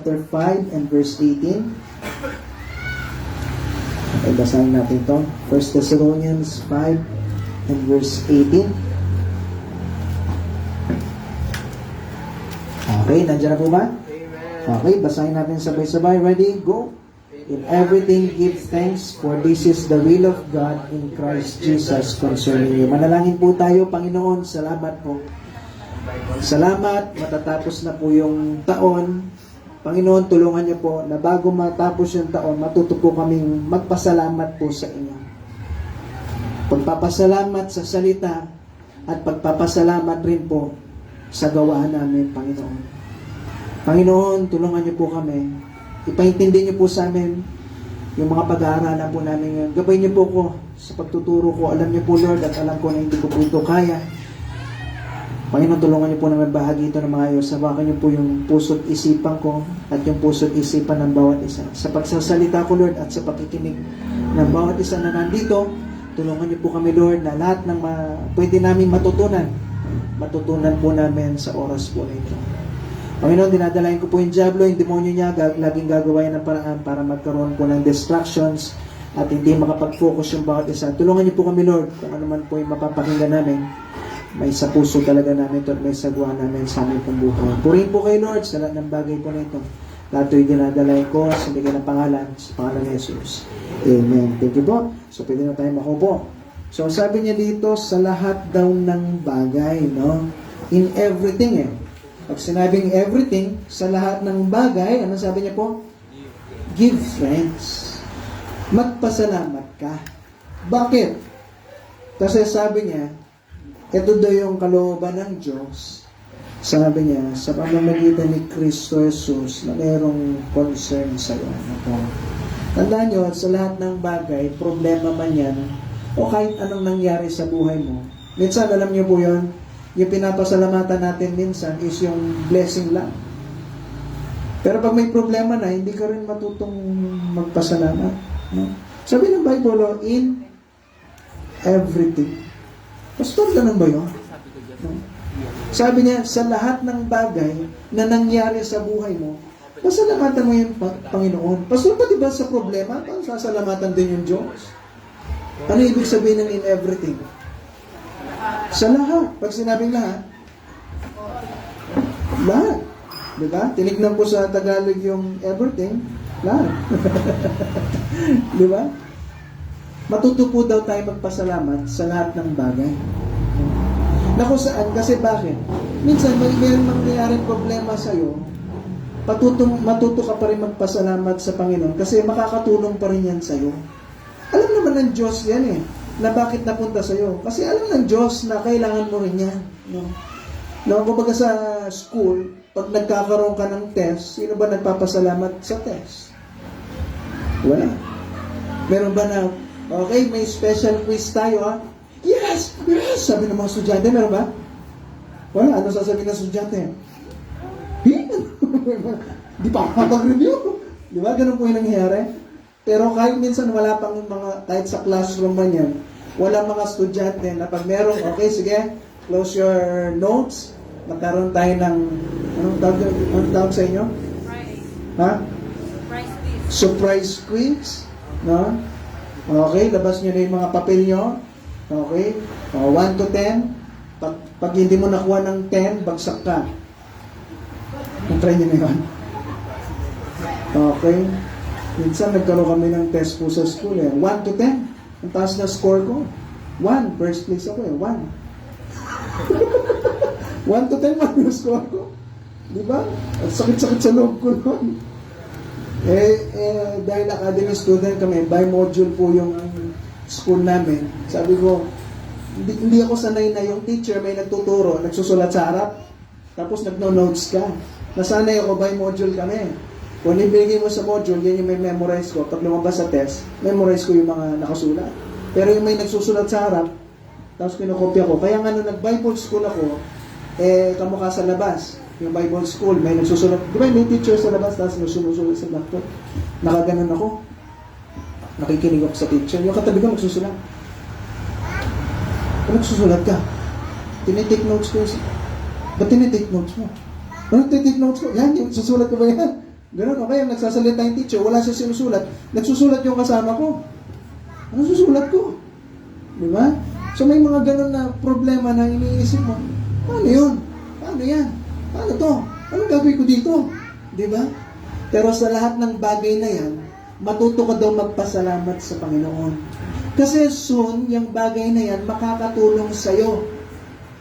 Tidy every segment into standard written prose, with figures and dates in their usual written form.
chapter 5 and verse 18. Okay, basahin natin ito. 1 Thessalonians 5 and verse 18. Okay, nandiyan na po ba? Okay, basahin natin sabay-sabay. Ready? Go! In everything give thanks, for this is the will of God in Christ Jesus concerning you. Manalangin po tayo, Panginoon. Salamat po. Salamat, matatapos na po yung taon. Panginoon, tulungan niyo po na bago matapos yung taon, matuto po kaming magpasalamat po sa inyo. Pagpapasalamat sa salita at pagpapasalamat rin po sa gawahan namin, Panginoon. Panginoon, tulungan niyo po kami. Ipaintindi niyo po sa amin yung mga pag-aaralan po namin ngayon. Gabay niyo po ko sa pagtuturo ko. Alam niyo po, Lord, at alam ko na hindi ko po ito kaya. Panginoon, tulungan niyo po na magbahagi ito ng mga ayos. Sabakan niyo po yung puso't isipan ko at yung puso't isipan ng bawat isa. Sa pagsasalita ko, Lord, at sa pakikinig ng bawat isa na nandito, tulungan niyo po kami, Lord, na lahat ng pwede namin matutunan po namin sa oras po na ito. Panginoon, dinadalain ko po yung diablo, yung demonyo niya, laging gagawa ng paraan para magkaroon po ng distractions at hindi makapag-focus yung bawat isa. Tulungan niyo po kami, Lord, kung ano man po yung mapapakinggan namin. May sa puso talaga namin ito at may sagwa namin sa aming pambuhay. Purihin po kay Lord sa lahat ng bagay po na ito. Lahat ito'y dinadalay ko sa bigay ng pangalan, sa pangalan ni Jesus. Amen. Thank you po. So, pwede na tayo makupo. So, sabi niya dito, sa lahat daw ng bagay, no? In everything, eh. Pag sinabing everything, sa lahat ng bagay, ano sabi niya po? Give thanks. Magpasalamat ka. Bakit? Kasi sabi niya, ito daw yung kalooban ng Diyos. Sabi niya, sa pamamagitan ni Kristo Jesus na mayroong concern sa iyo. Tandaan nyo, sa lahat ng bagay, problema man yan, o kahit anong nangyari sa buhay mo, minsan, alam niyo po yun, yung pinapasalamatan natin minsan is yung blessing lang. Pero pag may problema na, hindi ka rin matutong magpasalamat. No? Sabi ng Bible, in everything. Pastor, ganun ba yun? No? Sabi niya, sa lahat ng bagay na nangyari sa buhay mo, pasalamatan mo yung Panginoon. Pastor, pati ba sa problema, sasalamatan din yung Diyos? Ano ibig sabihin ng in everything? Sa lahat. Pag sinabing lahat, lahat. Diba? Tinignan ko sa Tagalog yung everything, lahat. Diba? Matuto po daw tayo magpasalamat sa lahat ng bagay. Na kung saan, kasi bakit? Minsan, may mangyayaring problema sa'yo, matuto ka pa rin magpasalamat sa Panginoon kasi makakatulong pa rin yan sa'yo. Alam naman ng Diyos yan eh, na bakit napunta sa'yo. Kasi alam ng Diyos na kailangan mo rin yan. No, kumbaga sa school, pag nagkakaroon ka ng test, sino ba nagpapasalamat sa test? Wala. Meron ba na, okay, may special quiz tayo ha? Yes! Yes! Sabi ng mga estudyante, meron ba? Wala. Ano sasabihin ng estudyante? Di pa makapag-review. Di ba? Ganun po yung nangyayari. Pero kahit minsan wala pang mga, kahit sa classroom man yan, wala mga estudyante na pag merong, okay, sige, close your notes, magkaroon tayo ng, anong tawag sa inyo? Surprise. Ha? Surprise quiz. Surprise quiz. No? Okay, labas nyo na yung mga papel nyo. Okay? 1 to 10. Pag hindi mo nakuha ng 10, bagsak ka. Try nyo na yun. Okay? Minsan nagkaroon kami ng test po sa school eh. 1 to 10. Ang taas na score ko. 1. First place ako eh. 1. 1 to 10 man yung score ko. Diba? At sakit-sakit sa loob ko noon. Dahil academy student kami, by module po yung school namin. Sabi ko, hindi ako sanay na yung teacher may nagtuturo, nagsusulat sa harap, tapos nagno-notes ka. Nasanay ako by module kami. Kung ibigay mo sa module, yan yung may memorize ko. Pag lumabas sa test, memorize ko yung mga nakasulat. Pero yung may nagsusulat sa harap, tapos kinokopya ko. Kaya nga nung nag-Bible school ako, kamukha sa labas. Yung Bible school, may nagsusulat. Di ba may teacher sa labas, tapos nagsusulat sa blackboard. Nakaganon ako. Nakikinig ako sa teacher. Yung katabi ko nagsusulat. Kung nagsusulat ka, tinitake notes ko. Ba't tinitake notes mo? Ano tinitake notes ko? Yan, yung susulat ko ba yan? Ganun, o kaya nagsasalita yung teacher, wala siya sinusulat, nagsusulat yung kasama ko. Ano susulat ko? Di ba? So may mga ganun na problema na iniisip mo, paano yun? Paano yan? Paano to? Anong gagawin ko dito? Di ba? Pero sa lahat ng bagay na yan, matuto ka daw magpasalamat sa Panginoon. Kasi soon, yung bagay na yan, makakatulong sa'yo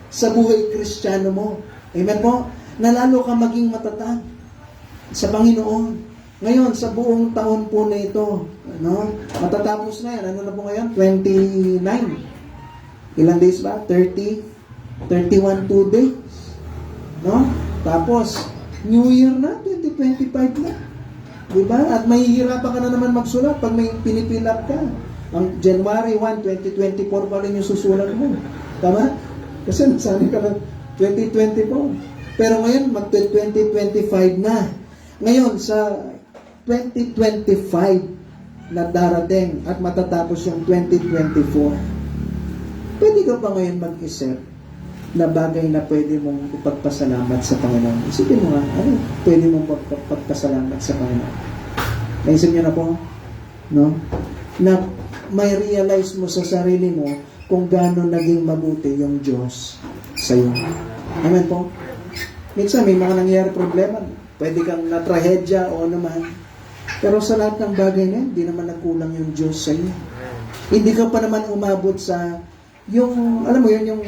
sa buhay Kristiyano mo. Amen po? Na lalo ka maging matatag sa Panginoon. Ngayon, sa buong taon po na ito, matatapos na yan. Ano na po ngayon? 29. Ilang days ba? 30? 31, 2 days. No? Tapos, New Year na, 2025 na. Diba? At mahihirapan ka na naman magsulat pag may pinipilap ka. Ang January 1, 2024 pa rin yung susulat mo. Tama? Kasi nasanay ka ng 2024. Pero ngayon, mag-2025 na. Ngayon, sa 2025 na darating at matatapos yung 2024, pwede ka pa ngayon mag-isip na bagay na pwede mong ipagpasalamat sa Panginoon. Isipin mo nga, ano pwede mong pagpasalamat sa Panginoon? Naisip niyo na po? No? Na may realize mo sa sarili mo kung gaano naging mabuti yung Diyos sa iyo. Amen po? Minsan may mga nangyayari problema. Pwede kang natrahedya o ano man. Pero sa lahat ng bagay na yun, hindi naman nagkulang yung Diyos sa iyo. Hindi ka pa naman umabot sa yung, alam mo yun, yung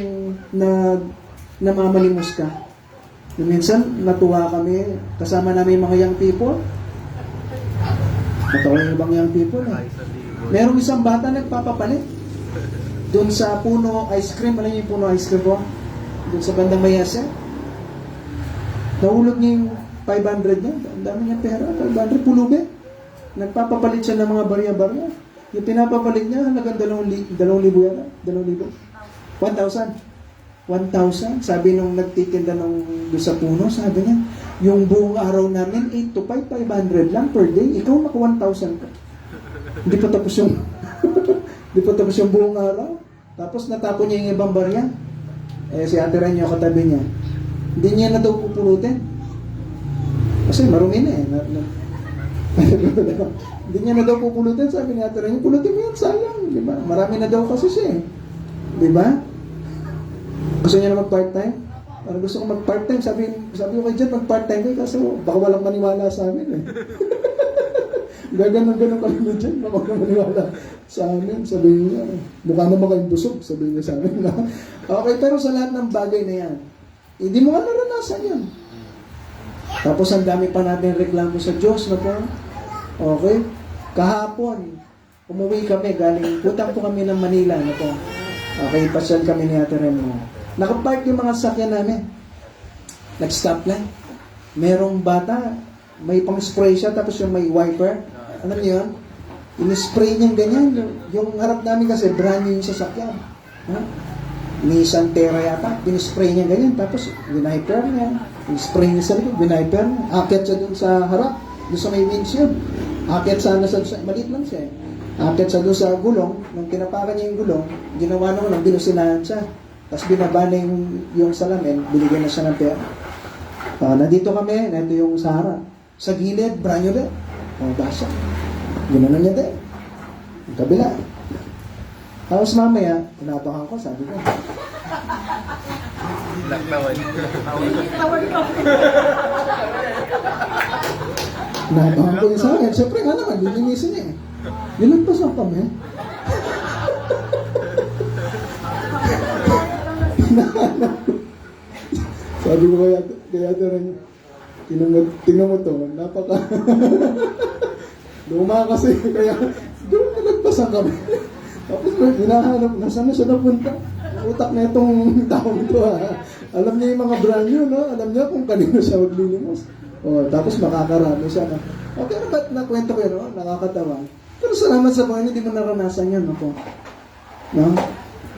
namamalimos ka. Minsan, natuwa kami, kasama namin mga young people. Natawa yung ibang young people eh. Merong isang bata nagpapapalit. Doon sa Puno Ice Cream, alam niyo yung Puno Ice Cream po? Doon sa bandang Mayasa. Nahulog niya yung 500 niya. Ang dami niya pera, 500 pulubi. Nagpapapalit siya ng mga barya-barya. Yung pinapapalit niya, halagang 2,000 yata. 2,000. 1,000. 1,000. Sabi nung nagtitinda doon sa Puno, sabi niya, yung buong araw namin, 8 to 5, 500 lang per day. Ikaw naka 1,000 ka. Hindi pa tapos yung hindi pa tapos yung buong araw. Tapos natapon niya yung ibang barya. Eh, si Ate Renyo, katabi niya. Hindi niya na daw pupulutin. Kasi marumi na eh. Hindi niya na daw pupulutin. Sabi ni Ate Renyo, pulutin mo yan, sayang. Diba? Marami na daw kasi siya eh. Diba? Gusto niya na mag-part-time? Parang gusto ko mag-part-time. Sabi ko kay Jet, mag-part-time kayo kasi baka walang maniwala sa amin eh. Gaganon kami na dyan, baka walang maniwala sa amin. Sabi niya, mukha naman kayong busog. Sabi niya sa amin na. Okay, pero sa lahat ng bagay na yan, hindi mo nga naranasan yan. Tapos ang dami pa natin reklamo sa Diyos na po. Okay? Kahapon, umuwi kami, putang po kami ng Manila na po. Okay, pasyal kami ni Ate Remo. Nakapark yung mga sakyan namin. Nag-stop lang. Merong bata, may pang-spray siya, tapos yung may wiper. Alam niyo yun? In-spray niyang ganyan. Yung harap namin kasi, brand new yung sasakyan. Nissan Terra yata. In-spray niya ganyan. Tapos, winiper niya. In-spray niya sa likod, winiper niya. Akit siya dun sa harap. Doon sa may windshield. Akit sana sa maliit lang siya eh. Akit siya doon sa gulong. Nung tinapakan niya yung gulong, ginawa naman, binusinahan siya. Tapos binaba na yung salamin, binigyan na siya ng pera. Nandito kami, nandito yung sa harap. Sa gilid, branyo din. Basa. Ginanon niya din. Ang kabila. Tapos mamaya, tinapakan ko, sabi ko. Tinapakan ko yung sa akin. Siyempre nga naman, lilinisin niya eh. Nilagpasan kami. Sabi ko kaya rin, tingnan mo to, napaka luma kasi, kaya doon nalagpasan kami. Tapos hinahanap, nasaan na siya napunta? Utak na itong taong ito ha. Alam niya yung mga brand new, no? Alam niya kung kanino siya maglinimos. Tapos makakarami siya na. Okay, ba't nakwento ko yun, no? Nakakatawa. Pero salamat sa Panginoon, hindi mo naranasan yan, no?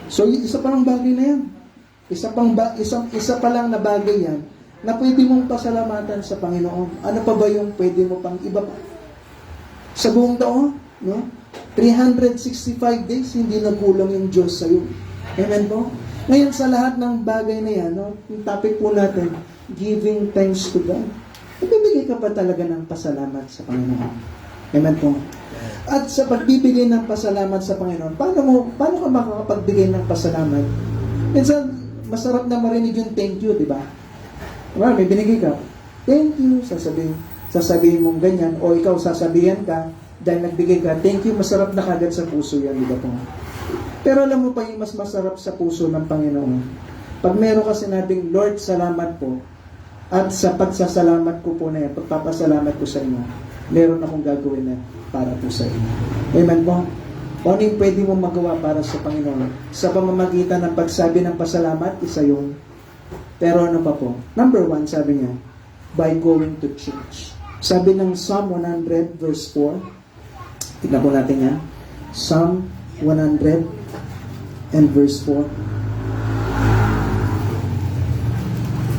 So, isa pa lang bagay na yan. Isa pa lang na bagay yan na pwede mong pasalamatan sa Panginoon. Ano pa ba yung pwede mo pang iba pa? Sa buong taon, no? 365 days, hindi nagkulang yung Diyos sa iyo. Amen po? Ngayon, sa lahat ng bagay na yan, no? Yung topic po natin, giving thanks to God. Nagbibigay ka ba talaga ng pasalamat sa Panginoon? Amen po. At sa pagbibigay ng pasalamat sa Panginoon, paano ka makakapagbigay ng pasalamat? Minsan, masarap na marinig yung thank you, di ba? Diba, may binigay ka, thank you, sasabihin mong ganyan, o ikaw sasabihan ka, dahil nagbigay ka, thank you, masarap na kagad sa puso yan, di ba po? Pero alam mo pa yung mas masarap sa puso ng Panginoon. Pag meron ka sinabing, Lord, salamat po, at sa pagsasalamat ko po na yan, pagpapasalamat ko sa inyo, meron akong gagawin na para po sa inyo. Amen po? O ano yung pwede mong magawa para sa Panginoon? Sa pamamagitan ng pagsabi ng pasalamat, isa yun. Pero ano pa po? Number 1, sabi niya, by going to church. Sabi ng Psalm 100 verse 4, tignan po natin yan. Psalm 100 and verse 4.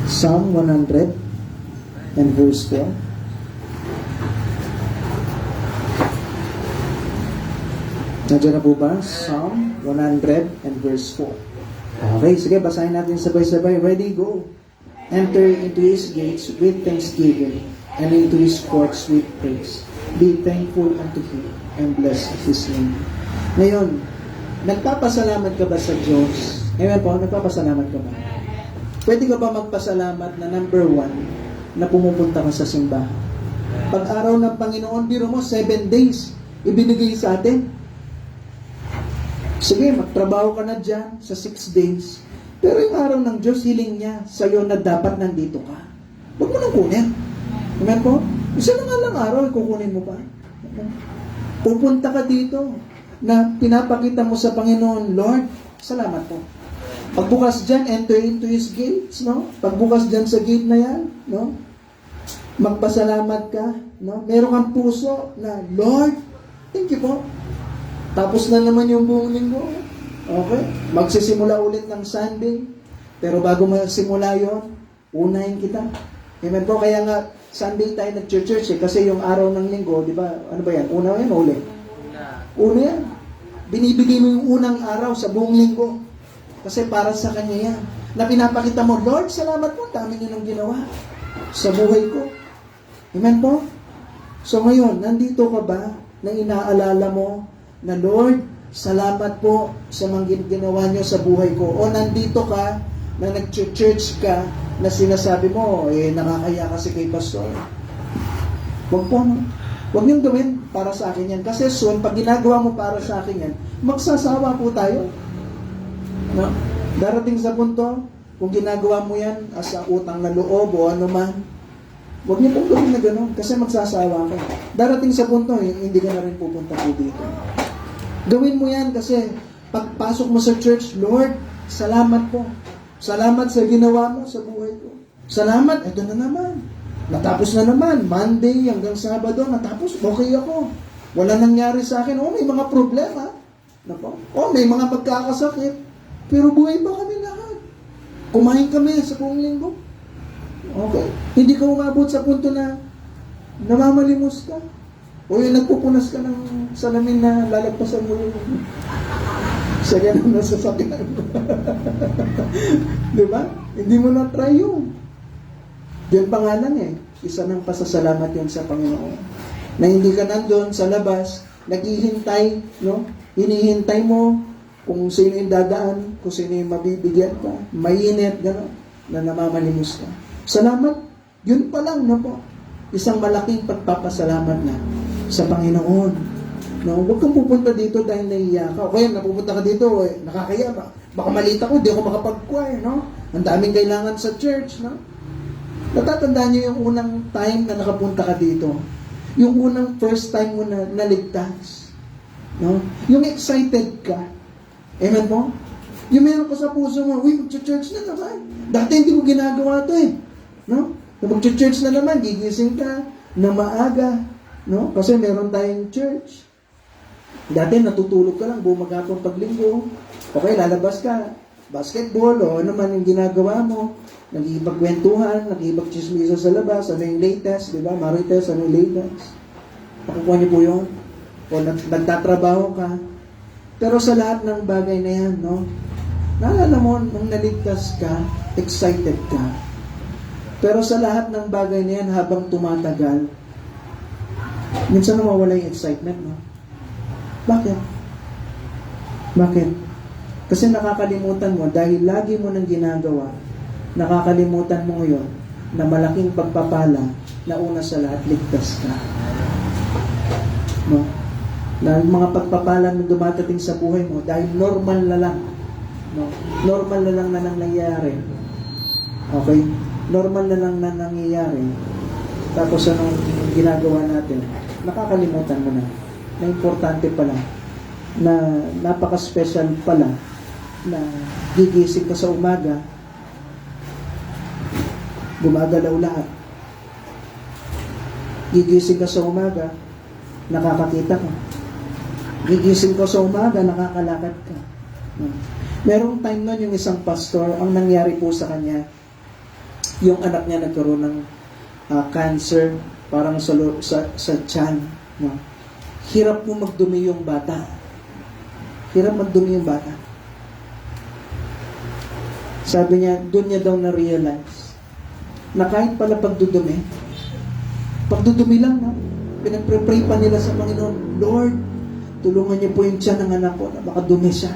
Psalm 100 and verse 4. Nandiyan na po ba? Psalm 100 and verse 4. Okay, sige, basahin natin sabay-sabay. Ready, go. Enter into His gates with thanksgiving and into His courts with praise. Be thankful unto Him and bless His name. Ngayon, nagpapasalamat ka ba sa Diyos? Amen po, nagpapasalamat ka ba? Pwede ka ba magpasalamat na number 1, na pumupunta ka sa simbahan? Pag araw ng Panginoon, biro mo, 7 days, ibinigay sa atin. Sige, magtrabaho ka na dyan sa 6 days. Pero yung araw ng Diyos, hiling niya sa'yo na dapat nandito ka. Huwag mo nang kunin. Amen po? Isa na nga lang araw, kukunin mo pa. Pupunta ka dito na pinapakita mo sa Panginoon, Lord, salamat po. Pagbukas dyan, enter into His gates, no? Pagbukas dyan sa gate na yan, no? Magpasalamat ka, no? Meron kang puso na, Lord, thank you po. Tapos na naman yung buong linggo. Okay? Magsisimula ulit ng Sunday. Pero bago magsimula yon, unahin kita. Amen po? Kaya nga, Sunday tayo nag-church kasi yung araw ng linggo, di ba? Ano ba yan? Una yan o uli? Una yan. Binibigay mo yung unang araw sa buong linggo. Kasi para sa Kanya yan. Na pinapakita mo, Lord, salamat po. Dami niyo nang ginawa sa buhay ko. Amen po? So ngayon, nandito ka ba na inaalala mo na Lord, salamat po sa mga ginawa niyo sa buhay ko. O nandito ka na nag-church ka na sinasabi mo, nakakaya kasi kay pastor. Huwag po, no? Huwag niyong gawin para sa akin yan. Kasi soon, pag ginagawa mo para sa akin yan, magsasawa po tayo. No? Darating sa punto, kung ginagawa mo yan as a utang na loob o ano man, huwag niyo pong gawin na gano'n kasi magsasawa ka. Darating sa punto, hindi ka na rin pupunta po dito. Gawin mo yan kasi pagpasok mo sa church, Lord, salamat po. Salamat sa ginawa mo sa buhay ko. Salamat, ito na naman. Natapos na naman, Monday hanggang Sabado, natapos, okay ako. Wala nangyari sa akin. May mga problema. May mga pagkakasakit. Pero buhay pa kami lahat. Kumain kami sa buong linggo. Okay. Hindi ka umabot sa punto na namamalimos ka. O yung nagpupunas ka ng salamin na lalagpasan mo yung sa ganun na sasakyan mo. Diba? Hindi mo na-try yun. Yun pa nga lang isa ng pasasalamat yun sa Panginoon. Na hindi ka nandun sa labas, naghihintay, no? Hinihintay mo kung sino yung dadaan, kung sino yung mabibigyan ka, mainit, gano'n, na namamalimos ka. Salamat, yun pa lang, no po. Isang malaking pagpapasalamat na sa Panginoon. No? Huwag kang pupunta dito dahil nahiya ka. O kaya napupunta ka dito, nakakaya ba? Baka malita ko, di ako makapag-choir, no? Ang daming kailangan sa church, no? Natatandaan niyo yung unang time na nakapunta ka dito. Yung unang first time mo na naligtas. No? Yung excited ka. Amen po? Yung meron ka sa puso mo, mag-church na naman. Dati hindi ko ginagawa to No? Mag-church na naman, gigising ka na maaga. No? Kasi meron tayong church. Dati natutulog ka lang, bumagapon paglinggo. Okay, lalabas ka. Basketball o ano man yung ginagawa mo. Nag-iibagkwentuhan, nag-iibagchismisa sa labas. Ano yung latest, di ba? Marites, ano yung latest? Pakukuha niyo po yun. O nagtatrabaho ka. Pero sa lahat ng bagay na yan, no? Naalala mo, nung naligtas ka, excited ka. Pero sa lahat ng bagay na yan, habang tumatagal, minsan nawawala yung excitement, no? Bakit? Bakit? Kasi nakakalimutan mo, dahil lagi mo nang ginagawa, nakakalimutan mo ngayon na malaking pagpapala na una sa lahat, ligtas ka. No? Na yung mga pagpapala na dumadating sa buhay mo, dahil normal na lang. No? Normal na lang na nangyayari. Okay? Normal na lang na nangyayari. Tapos anong ginagawa natin? Nakakalimutan mo na. Na importante pala. Na napaka-special pala na gigising ka sa umaga, gumagalaw lahat. Gigising ka sa umaga, nakakakita ka. Gigising ka sa umaga, nakakalakad ka. Merong time nun yung isang pastor, ang nangyari po sa kanya, yung anak niya nagkaroon ng cancer, parang sa tiyan. No? Hirap po magdumi yung bata. Hirap magdumi yung bata. Sabi niya, doon niya daw na-realize na kahit pala pagdudumi lang, no? Pinagpre-pray pa nila sa Panginoon, Lord, tulungan niyo po yung tiyan ng anak ko na makadumi siya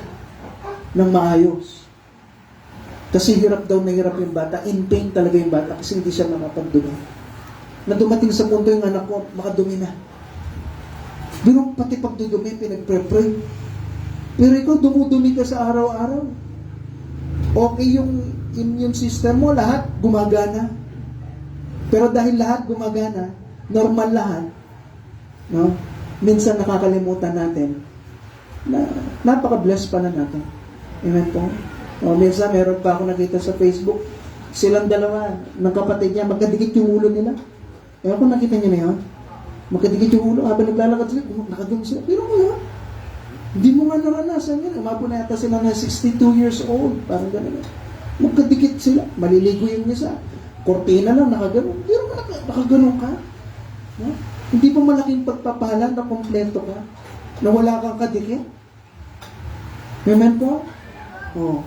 ng maayos. Kasi hirap daw na hirap yung bata. In pain talaga yung bata kasi hindi siya makapagdumi. Na dumating sa punto yung anak ko, makadumi na. Pero pati pagdudumi, pinagpre-pray. Pero ikaw, dumudumi ka sa araw-araw. Okay yung immune system mo, lahat gumagana. Pero dahil lahat gumagana, normal lahat, no? Minsan nakakalimutan natin na napaka-blessed pala natin. Amen po? O, minsan meron pa ako nakita sa Facebook, silang dalawa, ng kapatid niya, magkadikit yung ulo nila. Ewan ko nakita niyo na yun? Magkadikit yung ulo, habang naglalakad sila, nakadumi sila. Pero mo yun, hindi mo nga naranasan yan. Umabo na yata sila na 62 years old. Parang gano'n. Magkadikit sila. Maliligo yung isa. Kortina lang, nakaganon. Pero nakaganon ka. No? Hindi pa malaking pagpapala na kompleto ka. Na wala kang kadikit. Amen po? Oh.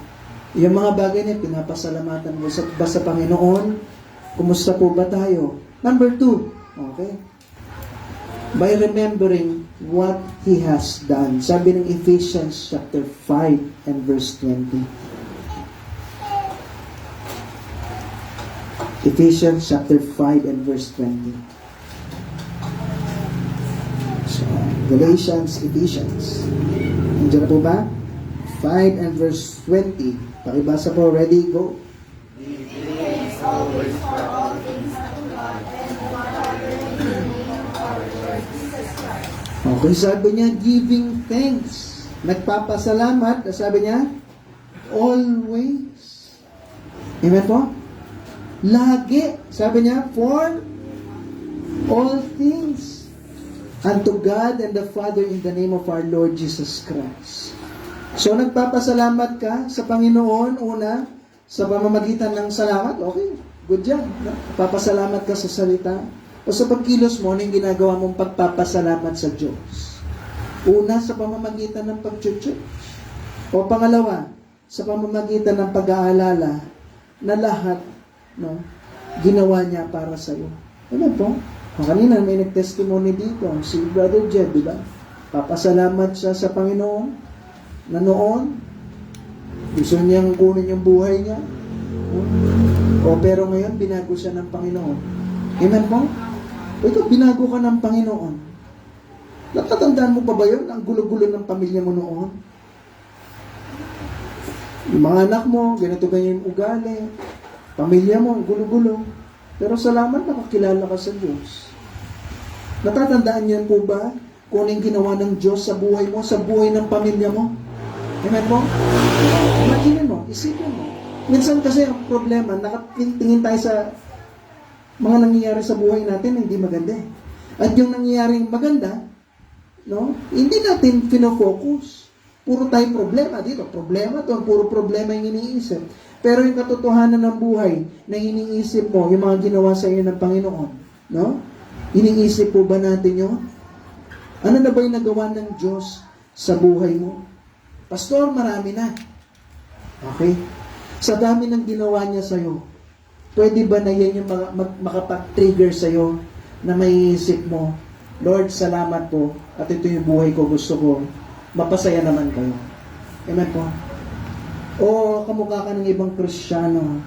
Yung mga bagay na pinapasalamatan mo sa Panginoon. Kumusta po ba tayo? Number 2. Okay. By remembering what He has done. Sabi ng Ephesians chapter 5 and verse 20. Ephesians chapter 5 and verse 20. So, Galatians, Ephesians. Nandiyan na po ba? 5 and verse 20. Pakibasa po. Ready? Go. Thanks always for all things unto God and for our Lord Jesus Christ. Okay, sabi niya, giving thanks. Nagpapasalamat. Sabi niya, always. Amen po? Lagi. Sabi niya, for all things unto God and the Father in the name of our Lord Jesus Christ. So, nagpapasalamat ka sa Panginoon, una, sa pamamagitan ng salamat. Okay, good job. Papasalamat ka sa salita. O sa pagkilos mo, yung ginagawa mong pagpapasalamat sa Diyos. Una, sa pamamagitan ng pag-church. O pangalawa, sa pamamagitan ng pag-aalala na lahat, no, ginawa niya para sa iyo. Ano po? Kanina may nag-testimony dito, si Brother Jed, di ba? Papasalamat siya sa Panginoon na noon, gusto niyang kunin yung buhay niya. O pero ngayon, binago siya ng Panginoon. Amen po? Ito, binago ka ng Panginoon. Natatandaan mo pa ba yun? Ang gulo-gulo ng pamilya mo noon. Yung mga anak mo, ganito-ganyan yung ugali. Pamilya mo, ang gulo-gulo. Pero salamat, nakakilala ka sa Diyos. Natatandaan niyo po ba kung anong ginawa ng Diyos sa buhay mo, sa buhay ng pamilya mo? Amen po? Imagine mo, isipin mo. Minsan kasi ang problema, nakatingin tayo sa mga nangyayari sa buhay natin na hindi maganda. At yung nangyayaring maganda, no, hindi natin pinofocus. Puro tayo problema dito. Problema to, puro problema yung iniisip. Pero yung katotohanan ng buhay na iniisip mo, yung mga ginawa sa iyo ng Panginoon, no? Iniisip po ba natin yun? Ano na ba yung nagawa ng Diyos sa buhay mo? Pastor, marami na. Okay? Sa dami ng ginawa niya sa iyo, pwede ba na yan yung makapag-trigger sa'yo na may isip mo, Lord, salamat po, at ito yung buhay ko, gusto ko, mapasaya naman kayo. Amen po? O kamukha ka ng ibang Kristiyano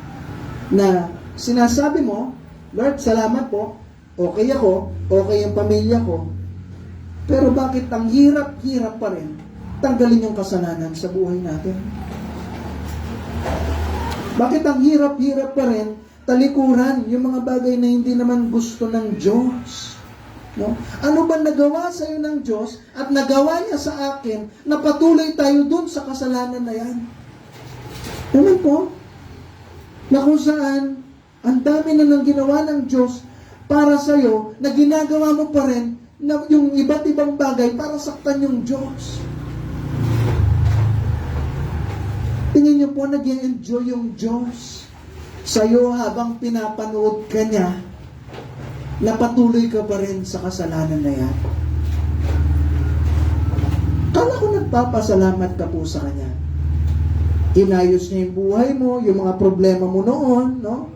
na sinasabi mo, Lord, salamat po, okay ako, okay yung pamilya ko, pero bakit ang hirap-hirap pa rin tanggalin yung kasalanan sa buhay natin? Bakit ang hirap-hirap pa rin talikuran yung mga bagay na hindi naman gusto ng Diyos? No? Ano ba nagawa sa iyo ng Diyos at nagawa niya sa akin na patuloy tayo dun sa kasalanan na yan? Amen po? Na kung saan ang dami na nang ginawa ng Diyos para sa iyo na ginagawa mo pa rin na yung iba't ibang bagay para saktan yung Diyos. Tingin niyo po, nag-enjoy yung Diyos sa iyo habang pinapanood ka niya na patuloy ka pa rin sa kasalanan na yan. Kala ko nagpapasalamat ka po sa Kanya. Inayos niya yung buhay mo, yung mga problema mo noon, no?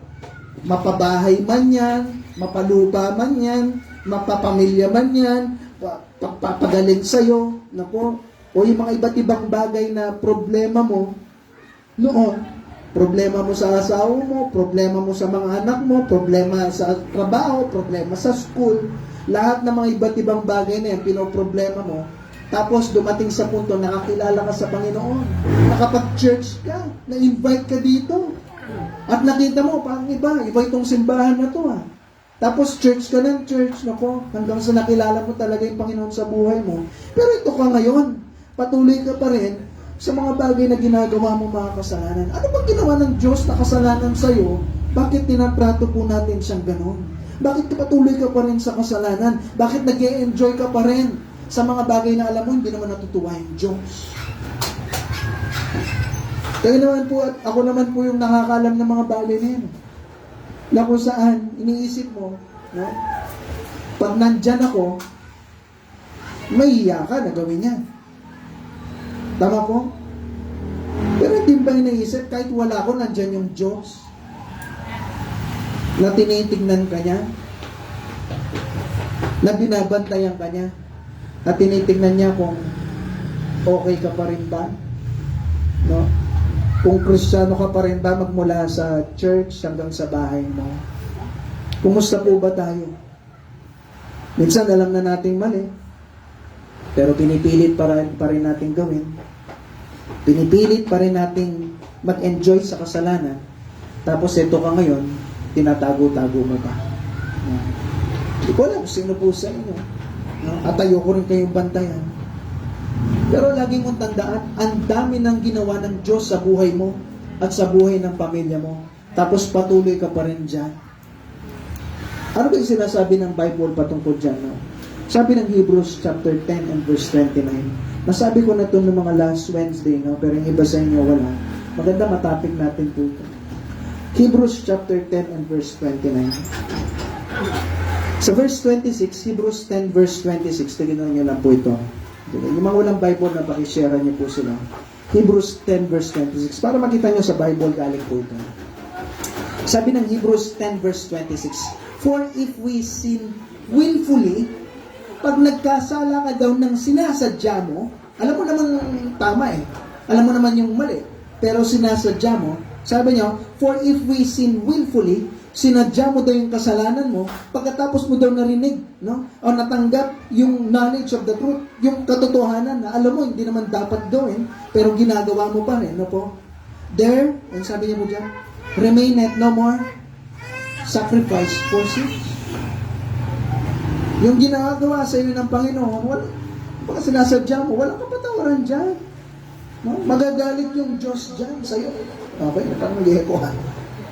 Mapabahay man yan, mapalupa man yan, mapapamilya man yan, papagaling sa'yo, nako, o yung mga iba't ibang bagay na problema mo noon, problema mo sa asawa mo, problema mo sa mga anak mo, problema sa trabaho, problema sa school, lahat ng mga iba't ibang bagay na yan, pinoproblema mo, tapos dumating sa punto, nakakilala ka sa Panginoon, nakapag-church ka, na-invite ka dito, at nakita mo, parang iba itong simbahan na to Tapos church ka ng church, nako, hanggang sa nakilala mo talaga yung Panginoon sa buhay mo. Pero ito ka ngayon, patuloy ka pa rin sa mga bagay na ginagawa mo mga kasalanan. Ano bang ginawa ng Diyos na kasalanan sa'yo? Bakit tinatrato po natin siyang ganon? Bakit patuloy ka pa rin sa kasalanan? Bakit nag-e-enjoy ka pa rin sa mga bagay na alam mo, hindi naman natutuwa yung Diyos? Kaya naman po, at ako naman po yung nakakalam ng mga bagay na yun. Na kung saan, iniisip mo, no? Pag nandyan ako, mahiya ka na gawin yan. Tama po? Pero hindi ba iniisip, kahit wala ko, nandyan yung Diyos? Na tinitignan ka niya? Na binabantayan ka niya? Na tinitignan niya kung okay ka pa rin ba? No? Kung Kristiyano ka pa rin ba magmula sa church hanggang sa bahay mo? Kumusta po ba tayo? Minsan alam na nating mali, pero pinipilit pa rin natin gawin. Pinipilit pa rin natin mag-enjoy sa kasalanan. Tapos ito ka ngayon, tinatago-tago mo pa. Hindi ko alam sino po sa inyo. At ayoko rin kayong bantayan. Pero lagi mong tandaan, ang dami ng ginawa ng Diyos sa buhay mo at sa buhay ng pamilya mo. Tapos patuloy ka pa rin dyan. Ano ba yung sinasabi ng Bible patungkol dyan? No? Sabi ng Hebrews chapter 10 and verse 29. Nasabi ko na ito ng mga last Wednesday, no? Pero yung iba sa inyo wala. Maganda matapik natin po ito. Hebrews chapter 10 and verse 29. Sa verse 26, Hebrews 10 verse 26, tignan nyo lang po ito. Yung mga walang Bible na pakishare niyo po sila. Hebrews 10 verse 26. Para makita nyo sa Bible galing po ito. Sabi ng Hebrews 10 verse 26, for if we sin willfully, pag nagkasala ka daw ng sinasadya mo, alam mo naman tama alam mo naman yung mali, pero sinasadya mo, sabi niya, for if we sin willfully, sinadya mo daw yung kasalanan mo, pagkatapos mo daw narinig, no? O natanggap yung knowledge of the truth, yung katotohanan na alam mo, hindi naman dapat gawin, pero ginagawa mo pa rin, no po? There, ang sabi niya mo dyan, remaineth no more sacrifice for sins. Yung ginagawa sa iyo ng Panginoon, baka sinasadya mo, walang kapatawaran dyan. No? Magagalit yung Diyos dyan sa iyo. Okay, parang mag-echo ha.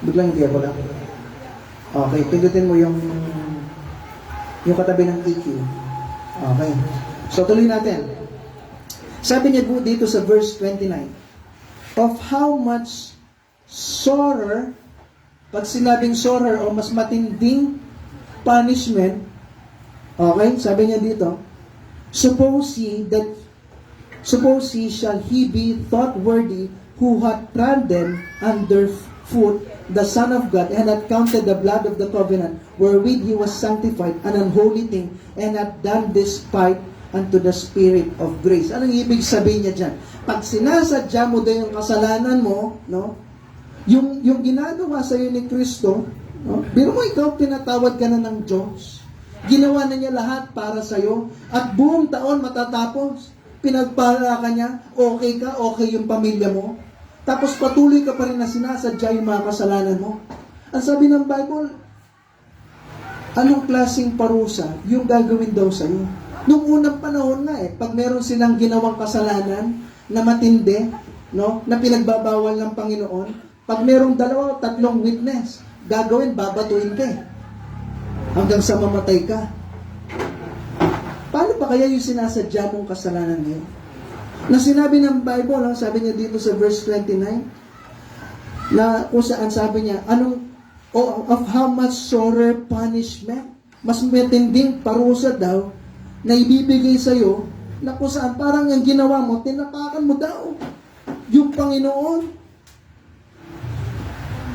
Biglang hindi ako lang. Okay, pindutin mo yung katabi ng EQ. Okay. So, tuloy natin. Sabi niya po dito sa verse 29, of how much sorrow, pag sinabing sorrow o mas matinding punishment, okay, sabi niya dito, suppose ye shall he be thought worthy who hath trodden under foot the Son of God, and had counted the blood of the covenant, wherewith he was sanctified, an unholy thing, and had done despite unto the Spirit of grace. Anong ibig sabihin niya dyan? Pag sinasadya mo din yung kasalanan mo, no? Yung ginagawa sa iyo ni Kristo, no? Biro mo ikaw, pinatawad ka na ng Diyos. Ginawa na niya lahat para sa iyo, at buong taon matatapos. Pinagpala ka niya, okay ka, okay yung pamilya mo. Tapos patuloy ka pa rin na sinasadya yung mga kasalanan mo. Ang sabi ng Bible, anong klaseng parusa yung gagawin daw sa iyo? Nung unang panahon nga pag meron silang ginawang kasalanan na matindi, no, na pinagbabawal ng Panginoon, pag merong 2 o 3 witness, gagawin, babatuin ka hanggang sa mamatay ka. Paano pa kaya yung sinasadya mong kasalanan ngayon? Na sinabi ng Bible, sabi niya dito sa verse 29, na kung saan sabi niya, of how much sorer punishment, mas matinding parusa daw, na ibibigay sa iyo, na kung saan parang yung ginawa mo, tinapakan mo daw yung Panginoon.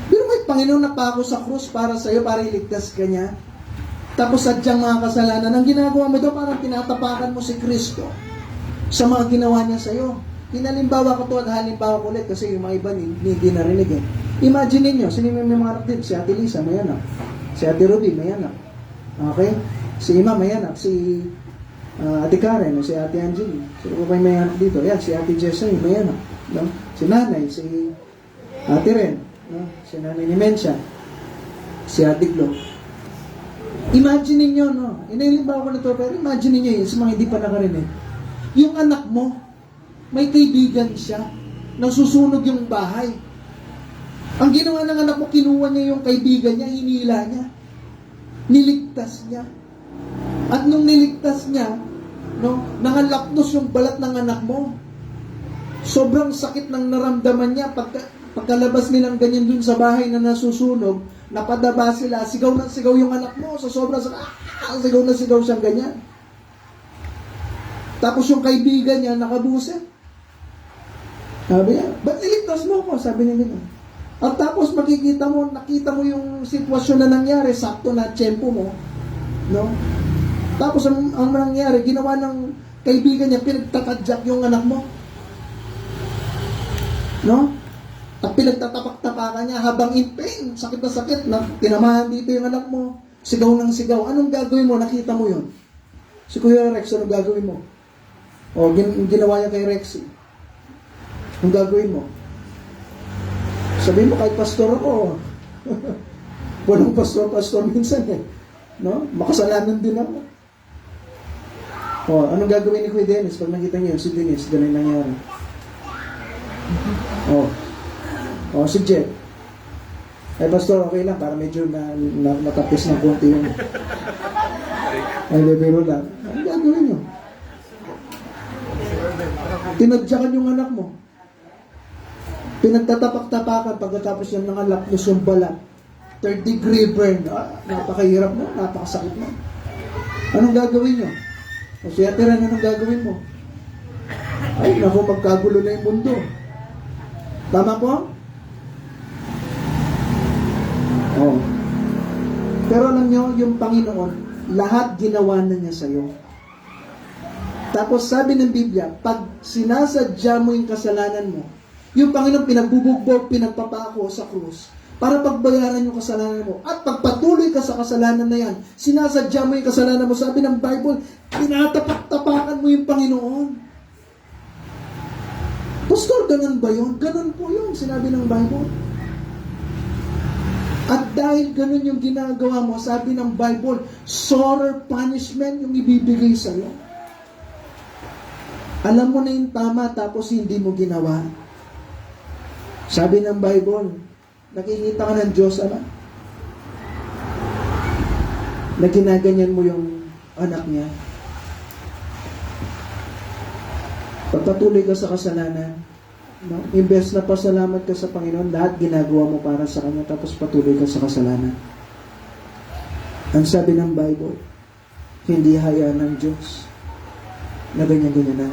Pero may Panginoon napako sa krus para sa iyo, para iligtas ka niya. Tapos sadyang mga kasalanan, ang ginagawa mo daw, parang tinatapakan mo si Kristo sa mga ginawa niya sa iyo. Hinalimbawa ko to at halimbawa ko ulit kasi yung mga iba hindi narinig Imagine niyo, sino may mga anak din? Si Ate Lisa, may anak. Si Ate Ruby, may anak. Okay? Si Ima, may anak. Si Ate Karen, o si Ate Angeline. Sino pa may anak dito? Yan, si Ate Jessie, may anak. No? Si Nanay, si Ate Ren. No? Si Nanay ni Mensha. Si Ate Glo. Imagine niyo, no? Inalimbawa ko na to, pero imagine niyo yun, sa mga hindi pa nakarinig. Yung anak mo, may kaibigan siya, nasusunog yung bahay. Ang ginawa ng anak mo, kinuha niya yung kaibigan niya, hinila niya. Niligtas niya. At nung niligtas niya, no, nakalapnos yung balat ng anak mo. Sobrang sakit ng naramdaman niya. Pagkalabas nilang ganyan dun sa bahay na nasusunog, napadaba sila, sigaw na sigaw yung anak mo. Sa sobrang sigaw na sigaw siyang ganyan. Tapos yung kaibigan niya, nakabuset. Sabi niya, ba't niligtas mo ko? Sabi niya nila. At tapos nakita mo yung sitwasyon na nangyari, sakto na tiyempo mo. No? Tapos ang nangyari, ginawa ng kaibigan niya, pinagtakadyak yung anak mo. No? At pinagtatapak-tapakan niya habang in pain, sakit na sakit, na tinamahan dito yung anak mo. Sigaw ng sigaw. Anong gagawin mo? Nakita mo yun. Si Kuya Rex, anong gagawin mo? O, ginawa niya kay Rexy. Anong gagawin mo? Sabihin mo, kahit pastor ako. Walang pastor minsan No? Makasalanan din ako. O, anong gagawin ni Kuya Dennis? Pag nakita niyo si Dennis, ganun nangyari. O, si Jet. Ay, pastor, okay lang, para medyo natapis ng konti yung ay, bebero lang. Anong gagawin niyo? Tinadyakan yung anak mo. Pinagtatapak-tapakan pagkatapos yung nangalapnos yung balat. 3rd degree burn. Napakahirap mo, napakasakit mo. Anong gagawin nyo? O siya tira, anong gagawin mo? Ay, naku, magkagulo na yung mundo. Tama po? Oh. Pero alam nyo, yung Panginoon, lahat ginawa na niya sa'yo. Tapos sabi ng Biblia, pag sinasadya mo yung kasalanan mo, yung Panginoon pinagbubugbog, pinagpapako sa krus, para pagbayaran yung kasalanan mo. At pagpatuloy ka sa kasalanan na yan, sinasadya mo yung kasalanan mo. Sabi ng Bible, tinatapak-tapakan mo yung Panginoon. Pastor, ganun ba yun? Ganun po yun, sinabi ng Bible. At dahil ganun yung ginagawa mo, sabi ng Bible, sorer punishment yung ibibigay sa'yo. Alam mo na yung tama, tapos hindi mo ginawa. Sabi ng Bible, nakikita ka ng Diyos, na ginaganyan mo yung anak niya. Pagpatuloy ka sa kasalanan, no? Imbes na pasalamat ka sa Panginoon, lahat ginagawa mo para sa Kanya, tapos patuloy ka sa kasalanan. Ang sabi ng Bible, hindi hayaan ng Diyos na ganyan-ganyan na.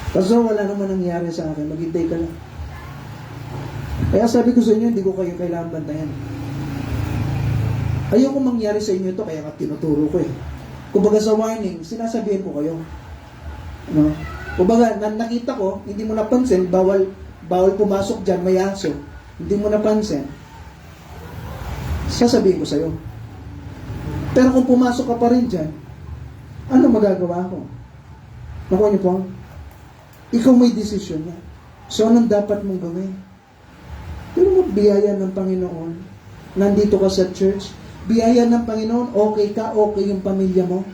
Pastor, wala naman nangyari sa akin. Maghintay ka lang. Kaya sabi ko sa inyo, hindi ko kayo kailangan bantayan. Ayoko mangyari sa inyo ito, kaya nga tinuturo ko eh. Kumbaga sa warning, sinasabihin ko kayo. No? Kumbaga, nakita ko, hindi mo napansin, bawal pumasok dyan, may aso. Hindi mo napansin. Sasabihin ko sa'yo. Pero kung pumasok ka pa rin dyan, ano magagawa ko? Nakuha niyo po? Ikaw may desisyon niya. So, anong dapat mong gawin? Pero biyaya ng Panginoon. Nandito ka sa church. Biyaya ng Panginoon, okay ka, okay yung pamilya mo.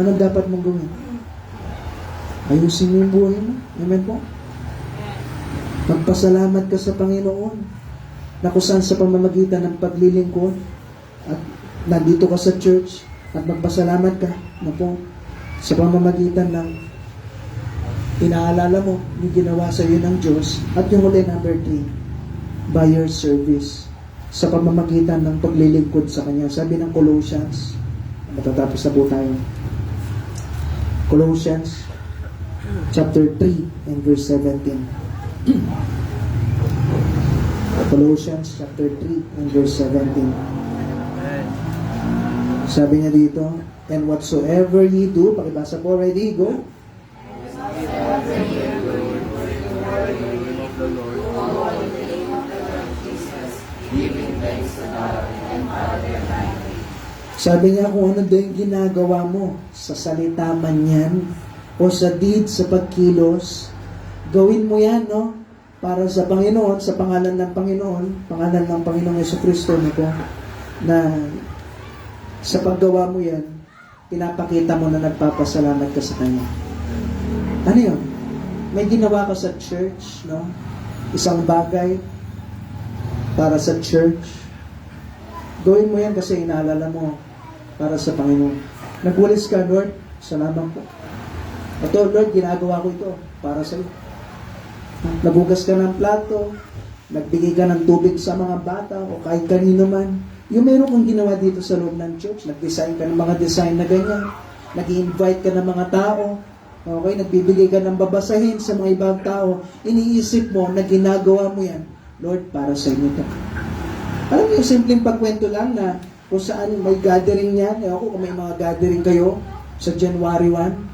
Anong dapat mong gawin? Ayusin mo yung buhay mo. Amen po? Magpasalamat ka sa Panginoon na kung saan sa pamamagitan ng paglilingkod at nandito ka sa church at magpasalamat ka na po sa pamamagitan ng inaalala mo yung ginawa sa iyo ng Diyos. At yung huli, number 3, by your service, sa pamamagitan ng paglilingkod sa Kanya. Sabi ng Colossians, matatapos na po tayo. Colossians chapter 3 and verse 17. Colossians chapter 3 and verse 17. Sabi niya dito, and whatsoever ye do, pakibasa po, ready, go. Sabi niya kung ano daw yung ginagawa mo sa salita man yan o sa deed, sa pagkilos, gawin mo yan, no? Para sa Panginoon, sa pangalan ng Panginoong Jesucristo, no po, na sa paggawa mo yan, pinapakita mo na nagpapasalamat ka sa Kanya. Ano yun? May ginawa ka sa church, no? Isang bagay para sa church. Gawin mo yan kasi inaalala mo para sa Panginoon. Nagwalis ka, Lord, salamat po. Ito, Lord, ginagawa ko ito para sa iyo. Nagugas ka ng plato, nagbigay ka ng tubig sa mga bata o kahit kanino man. Yung meron kang ginawa dito sa loob ng church, nag-design ka ng mga design na ganyan, nag-invite ka ng mga tao, okay, nagbibigay ka ng babasahin sa mga ibang tao, iniisip mo na ginagawa mo yan, Lord, para sa inyo ito. Alam mo yung simpleng pagkwento lang na kung saan may gathering yan, ako kung may mga gathering kayo sa January 1,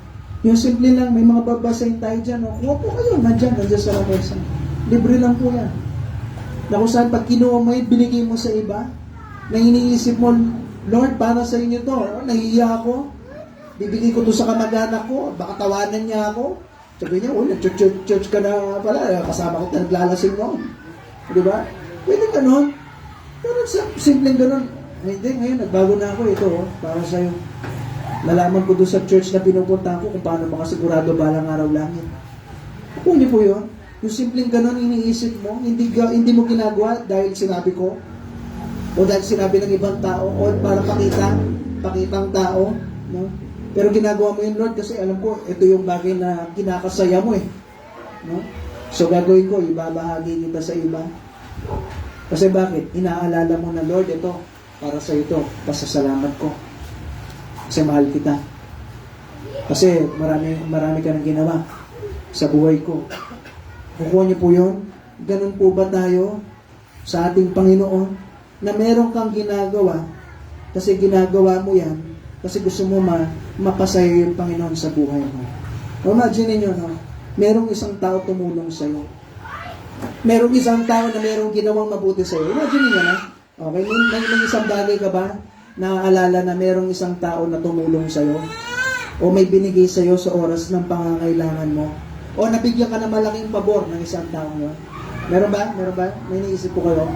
yung simple lang, may mga babasahin tayo dyan, kuha po kayo, nandyan sa lamesa. Libre lang po yan. Na kung saan pag kinuha mo yun, binigay mo sa iba, na iniisip mo, Lord, para sa inyo to, nahihiya ako, bibigay ko to sa kamag-anak ko, baka tawanan niya ako. Sabi niya, nag-church ka na pala, kasama ko na naglalasing noon. Di ba? Pwede ganon. Pero simpleng ganon. Hindi, ngayon, nagbago na ako ito, para sa'yo. Nalaman ko doon sa church na pinupunta ko kung paano makasigurado balang araw langit. Kung niyo po yun, yung simpleng ganon iniisip mo, hindi mo ginagawa dahil sinabi ko, o dahil sinabi ng ibang tao, o para pakitang tao, no? Pero ginagawa mo yun, Lord, kasi alam ko, ito yung bagay na kinakasaya mo eh. No? So gagawin ko, ibabahagi kita sa iba. Kasi bakit? Inaalala mo na, Lord, ito, para sa ito, pasasalamat ko. Kasi mahal kita. Kasi marami ka nang ginawa sa buhay ko. Kukuha niyo po yun? Ganun po ba tayo sa ating Panginoon na meron kang ginagawa kasi ginagawa mo yan kasi gusto mo mapasaya yung Panginoon sa buhay mo. Imagine niyo, no? Merong isang tao tumulong sa iyo. Merong isang tao na merong ginawang mabuti sa iyo. Imagine niyo, no? Okay, may isang bagay ka ba naaalala na merong isang tao na tumulong sa'yo? O may binigay sa'yo sa oras ng pangangailangan mo? O nabigyan ka ng malaking pabor ng isang tao mo? Meron ba? Meron ba? May naisip po kayo?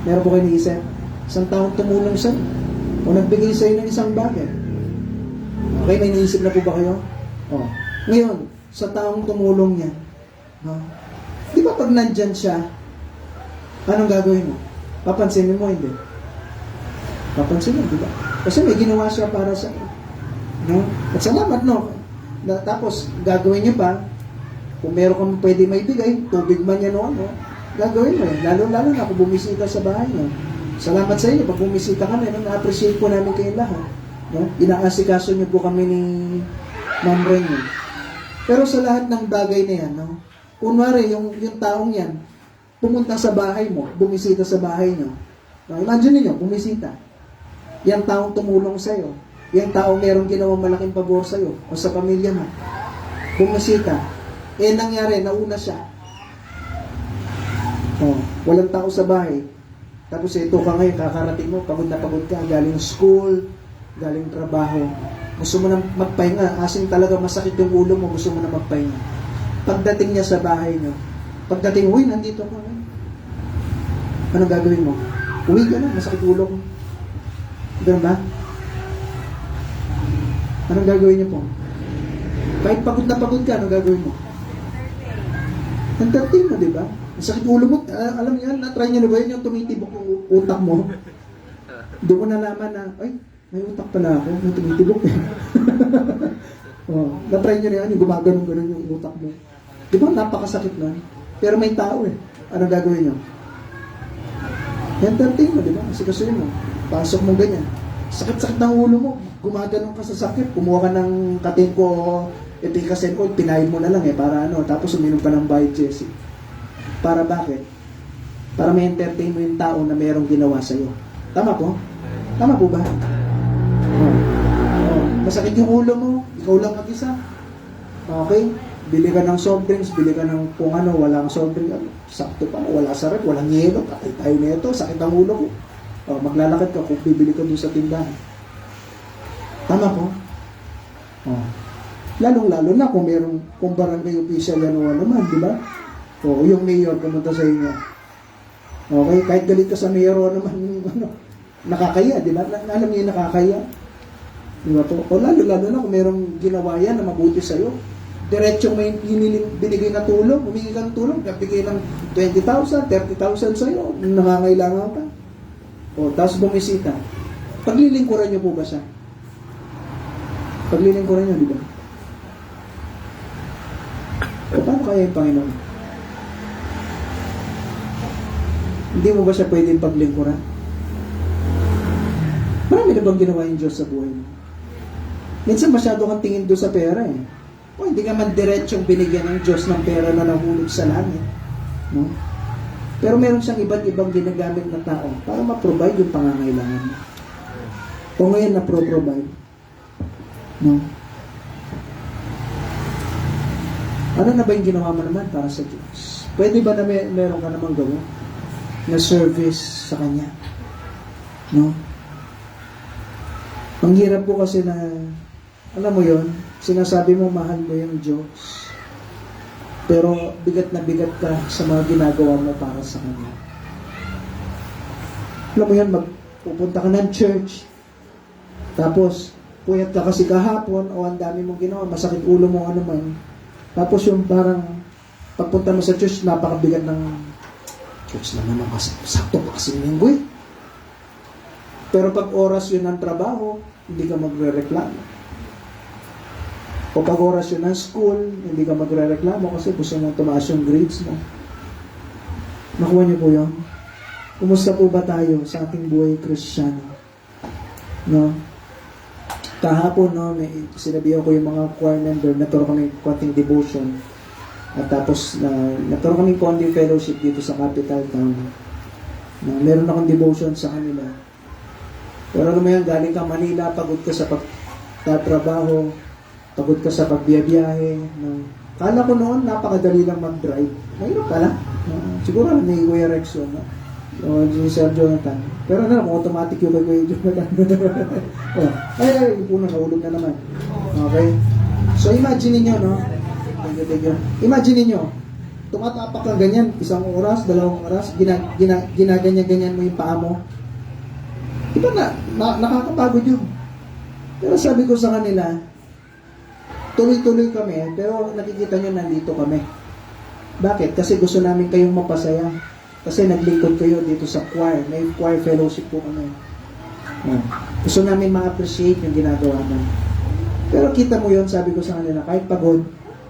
Meron po kayo naisip? Isang taong tumulong sa'yo? O nagbigay sa'yo ng isang bagay? Okay, may naisip na po ba kayo? O. Ngayon, sa taong tumulong niya, no? Di ba pag nandyan siya, anong gagawin mo? Papansinin mo, hindi? Papansin mo, di ba? Kasi may ginawa siya para sa no? At salamat, no? Tapos, gagawin niya pa, kung meron kang pwede maibigay, tubig man yan o ano, gagawin mo yan. Lalo-lalo na kung bumisita sa bahay niyo. Salamat sa inyo, pag bumisita kami, no? Na-appreciate po namin kayong lahat. No? Inaasikaso niyo po kami ni Ma'am Renny. Pero sa lahat ng bagay na yan, no? Kunwari, yung taong yan, pumunta sa bahay mo, bumisita sa bahay nyo. Imagine niyo, bumisita. Yang taong tumulong sa'yo, yung taong merong ginawang malaking pabor sa'yo, o sa pamilya mo, bumisita. Nangyari, nauna siya. Walang tao sa bahay. Tapos ito ka ngayon, kakarating mo, pagod na pagod ka, galing school, galing trabaho. Gusto mo na magpahinga, asing talaga masakit yung ulo mo, gusto mo na magpahinga. Pagdating niya sa bahay niyo, pagdating, uy, nandito ka ngayon. Anong gagawin mo? Uwi ka na, masakit ulo ko. Ganun ba? Anong gagawin niyo po? Kahit pagod na pagod ka, anong gagawin mo? Entertain mo, di ba? Masakit ulo mo, alam niyo yan, na-try niyo na ba yun yung tumitibok yung utak mo? Doon mo nalaman na, ay, may utak pala ako, may tumitibok eh. Na-try niyo na yan, yung gumaganon-ganon yung utak mo. Di ba, napakasakit nun? Pero may tao eh. Anong gagawin niyo? Entertain mo, di ba? Kasi mo, pasok mo ganyan. Sakit-sakit ng ulo mo, gumaganon ka sa sakit, kumuha ka ng katingko o epikasen oil, pinahin mo na lang eh, para ano, tapos uminom ka ng Bayit Jesse. Para bakit? Para may entertain mo yung tao na mayroong ginawa sa'yo. Tama po? Tama po ba? Masakit yung ulo mo, ikaw lang mag-isa. Okay? Bili ka ng soft drinks, bili ka ng kung ano, walang soft drink, sakto pa, wala sa rep, walang yelo, patay tayo nito, sakit ang ulo ko. Maglalakad ka kung bibili ka doon sa tindahan. Tama po? Lalong-lalo na kung kung barangay official yan o ano man, di ba? Yung mayor pumunta sa inyo. Okay, kahit galit ka sa mayor o ano man, nakakaya, di ba? Alam niyo yung nakakaya. Di ba po? Lalo-lalo na kung merong ginawa yan na mabuti sa'yo. Diretsong may binigay na tulong, humingi ka ng tulong, bigay ng 20,000, 30,000 sa'yo, nangangailangan ka. Tapos bumisita. Paglilingkuran niyo po ba siya? Paglilingkuran niyo, di ba? Paano kaya yung Panginoon? Hindi mo ba siya pwedeng paglingkuran? Marami na bang ginawa yung Diyos sa buhay mo? Minsan masyado kang tingin doon sa pera eh. Hindi ka man diretsong binigyan ng Diyos ng pera na nahulog sa langit. No? Pero meron siyang iba't ibang ginagamit na tao para ma-provide yung pangangailangan mo. O ngayon na-provide. No? Ano na ba yung ginawa mo naman para sa Diyos? Pwede ba na meron ka namang gawin na service sa Kanya? No? Ang hirap po kasi na, alam mo yon, sinasabi mo mahal mo yung Diyos. Pero bigat na bigat ka sa mga ginagawa mo para sa Kanya. Alam mo yan, magpupunta ka ng church, tapos puyat ka kasi kahapon, o ang dami mong ginawa, masakit ulo mo, ano man. Tapos yung parang, pagpunta mo sa church, napakabigat ng church naman, sakto pa kasi linggo eh. Pero pag oras yun ng trabaho, hindi ka magre-reklamo. O pag oras yun ng school, hindi ka magre-reklamo kasi gusto mong tumaas yung grades mo. Nakuha niyo po yun? Kumusta po ba tayo sa ating buhay Kristiyano? No? Kahapon, no, sinabihan ko yung mga choir member, nagkaroon kami konting devotion. At tapos, nagkaroon kami konting fellowship dito sa capital town. Meron akong devotion sa kanila. Pero alam mo yan, galing ka Manila, pagod ka sa pagtatrabaho, pagod ka sa pagbiyabiyahe. No? Kala ko noon, napakadali lang mag-drive. Mayroon pala. Siguro ni Kuya Rex yun. No? O si Sir Jonathan. Pero ano, automatic yung kay Kuya Jonathan. Ay, puno, nahulog na naman. Okay? So, imagine niyo no? Imagine niyo tumatapak ka ganyan, 1 oras, 2 oras, ginaganyan-ganyan mo yung paa mo. Diba nakakapagod yun. Pero sabi ko sa kanila, tuloy-tuloy kami, pero nakikita nyo nandito kami. Bakit? Kasi gusto namin kayong mapasaya. Kasi naglingkod kayo dito sa choir. May choir fellowship po kami. Gusto namin ma-appreciate yung ginagawa namin. Pero kita mo yun, sabi ko sa kanila, kahit pagod,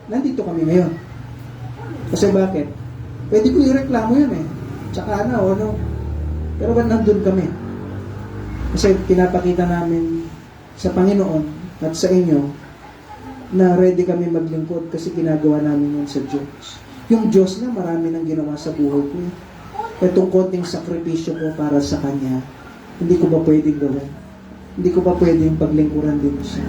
nandito kami ngayon. Kasi bakit? Pwede ko i-reklamo yun eh. Tsaka ano. Pero ba't nandun kami? Kasi pinapakita namin sa Panginoon at sa inyo na ready kami maglingkod kasi ginagawa namin yun sa Diyos. Yung Diyos na marami nang ginawa sa buhay ko. Itong konting sakripisyo ko para sa Kanya, hindi ko ba pwedeng gawin? Hindi ko ba pwedeng paglingkuran din siya?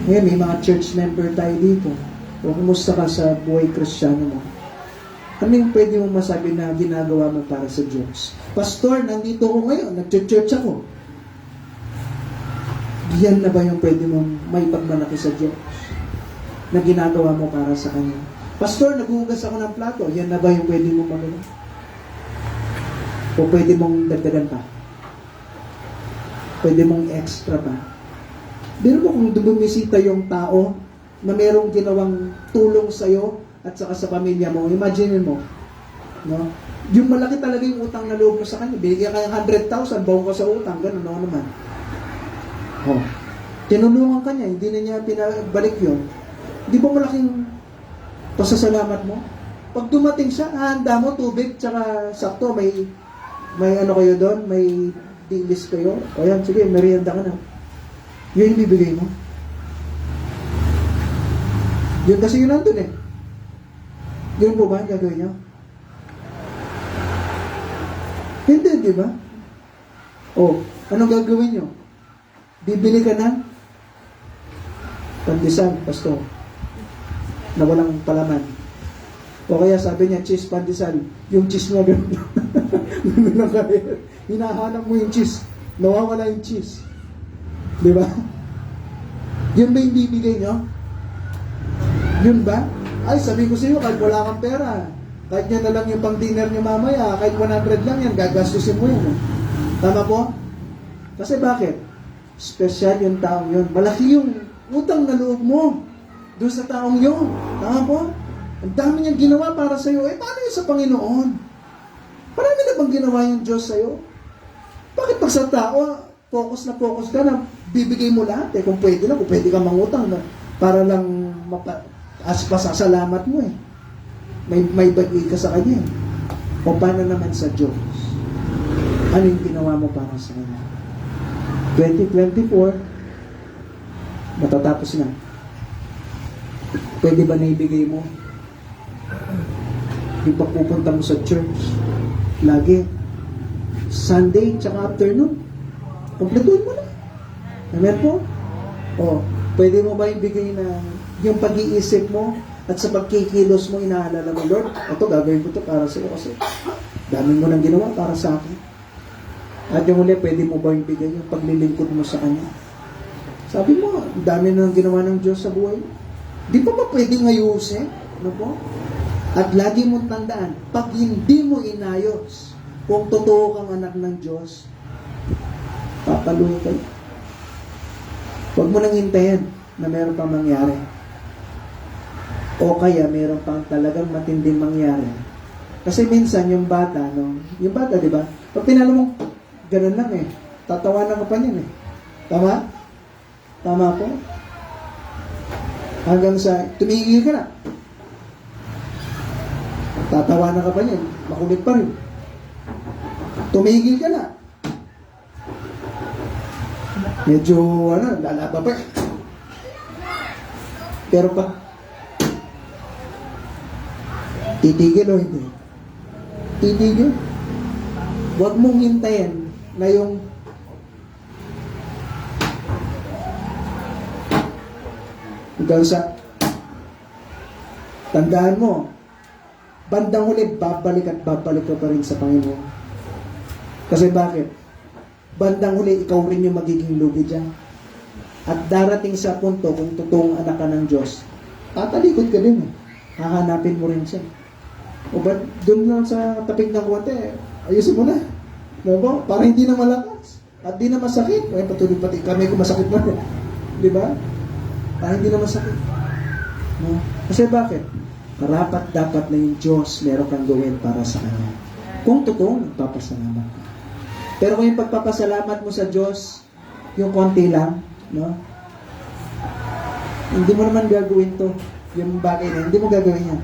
Ngayon, may mga church member tayo dito. O kumusta ka sa buhay kristyano mo? Ano yung pwede mong masabi na ginagawa mo para sa Diyos? Pastor, nandito ako ngayon, nag-church ako. Yan na ba yung pwede mong may pagmalaki sa Diyos? Na ginagawa mo para sa Kanya? Pastor, naghuhugas ako ng plato. Yan na ba yung pwede mong magawa? O pwede mong dagdagan pa? Pwede mong extra pa? Pero kung bumisita yung tao na merong ginawang tulong sa'yo at saka sa pamilya mo, imagine mo, no? Yung malaki talaga yung utang na loob mo sa kanya. Binigyan ka ng 100,000, bawang ka sa utang, gano'n ako naman. Oh. Tinulungan ka niya, hindi na niya pinabalik yun. Di ba malaking pasasalamat mo? Pag dumating siya, handa mo tubig, tsaka sakto, may ano kayo doon, may dilis kayo. O yan, sige, merienda ka na. Yun yung bibigay mo. Yun kasi yun nandun eh. Yun po ba ang gagawin niyo? Hindi, di ba? O, anong gagawin niyo? Bibili ka ng pandesal, pastor, na walang palaman. O kaya sabi niya, cheese pandesal. Yung cheese niya gano'n. Gano'n lang kaya. Hinahanap mo yung cheese. Nawawala yung cheese. Di ba? Yun ba yung bibigay nyo? Yun ba? Ay, sabi ko sa iyo, kahit wala kang pera, kahit yan na lang yung pang-dinner nyo mamaya, kahit 100 lang yan, gagastusin mo yan. Tama po? Kasi bakit? Special yung taong yun. Malaki yung utang na loob mo doon sa taong yun. Tama po? Ang dami niyang ginawa para sa iyo. Eh, paano yun sa Panginoon? Marami na bang ginawa yung Diyos sa iyo? Bakit pag sa tao, focus ka na bibigay mo lahat eh. Kung pwede ka mangutang na para lang pasasalamat mo eh. May bagay ka sa Kanya. O paano naman sa Diyos? Ano yung ginawa mo para sa Kanya? 2024, matatapos na. Pwede ba naibigay mo? Yung pagpupunta mo sa church, lagi, Sunday, tsaka afternoon, kompletuhin mo na. Amen po? O, pwede mo ba ibigay na yung pag-iisip mo at sa pagkikilos mo, inaalala mo, Lord, ito, gagawin ko ito para sa iyo kasi dami mo nang ginawa para sa akin. At yung uli, pwede mo ba ibigay yung paglilingkod mo sa Kanya? Sabi mo, dami na nang ginawa ng Diyos sa buhay. Di pa ba pwedeng ayusin? Ano po? At lagi mong tandaan, pag hindi mo inayos, kung totoo kang anak ng Diyos, papaluin kayo. Huwag mo nang hintayin na meron pang mangyari. O kaya meron pang talagang matinding mangyari. Kasi minsan yung bata, di ba? Pag pinalo mong ganun lang eh, tatawanan ka pa niyan eh. Tama? Tama po? Hanggang sa, tumigil ka na. Tatawanan ka pa niyan, makulit pa rin. Tumigil ka na. Medyo, lalaba pa. Pero pag titigil o hindi? Titigil. Huwag mong hintayin na yung hanggang sa tandaan mo, bandang huli, babalik at babalik ka pa rin sa Panginoon. Kasi bakit? Bandang huli, ikaw rin yung magiging lugi dyan. At darating sa punto, kung totoong anak ka ng Diyos, tatalikod ka din eh. Hahanapin mo rin siya. O ba't doon lang sa tapig ng kuwate, ayusin mo na. Diba? Para hindi na malakas. At di na masakit. Ay, patuloy pati kami kung masakit na. Diba? Para hindi na masakit. No? Kasi bakit? Karapat dapat na yung Diyos meron kang gawin para sa Kanya. Kung totoo, nagpapasalamat ka. Pero kung yung pagpapasalamat mo sa Diyos, yung konti lang, no? Hindi mo naman gagawin to. Yung bagay na, hindi mo gagawin yan.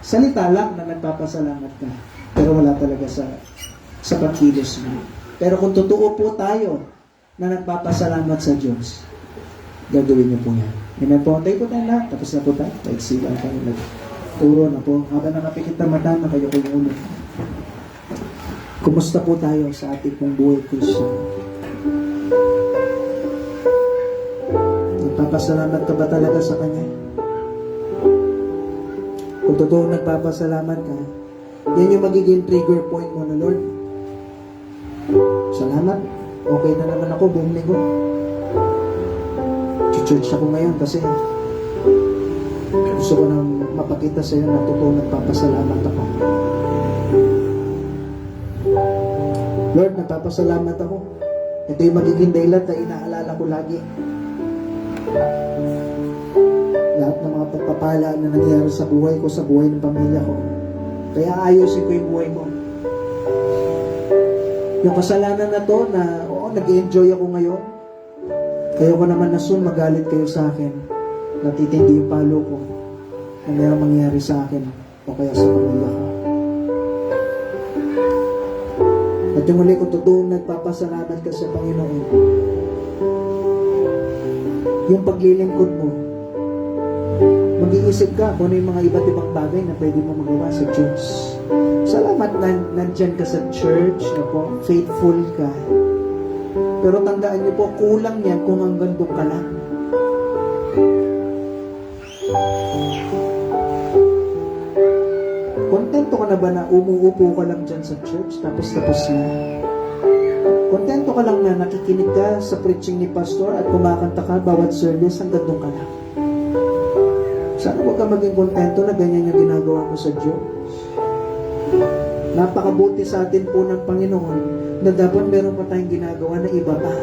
Salita lang na nagpapasalamat ka. Pero wala talaga sa pagkilos mo. Pero kung totoo po tayo na nagpapasalamat sa Diyos, gagawin niyo po yan. Amen po. Tayo po tayo lahat. Tapos na po tayo. Paigsilan tayo. Turo na po. Habang nakapikit na mata na kayo kong ulo. Kumusta po tayo sa ating pong buhay Christian? Nagpapasalamat ka ba talaga sa Kanya? Kung totoo nagpapasalamat ka, yan yung magiging trigger point mo na, Lord. Salamat. Okay na naman ako buong linggo. Church ako ngayon kasi gusto ko nang mapakita sa iyo na totoo nagpapasalamat ako. Lord, nagpapasalamat ako. Ito yung magiging dahilan na inaalala ko lagi. Lahat ng mga pagpapala na nangyayari sa buhay ko, sa buhay ng pamilya ko. Kaya ayusin ko yung buhay ko. Yung kasalanan na to na, oo, nag-enjoy ako ngayon. Kaya ko naman na soon magalit kayo sa akin. Natitindi yung palo ko na mayroong mangyari sa akin o kaya sa pamilya ko. At yung muli ko totoong nagpapasalamat ka sa Panginoon. Yung paglilingkod mo, mag-iisip ka kung ano yung mga iba't ibang bagay na pwede mo magawa sa Diyos. Salamat na nandyan ka sa church, na po, faithful ka. Pero tandaan niyo po, kulang yan kung hanggang doon ka lang. Kontento ka na ba na umuupo ka lang dyan sa church, tapos na? Kontento ka lang na nakikinig ka sa preaching ni pastor at kumakanta ka bawat service, hanggang doon ka lang. Sana huwag ka maging kontento na ganyan yung ginagawa mo sa Diyos. Napakabuti sa atin po ng Panginoon na dapat meron pa tayong ginagawa na iba pa.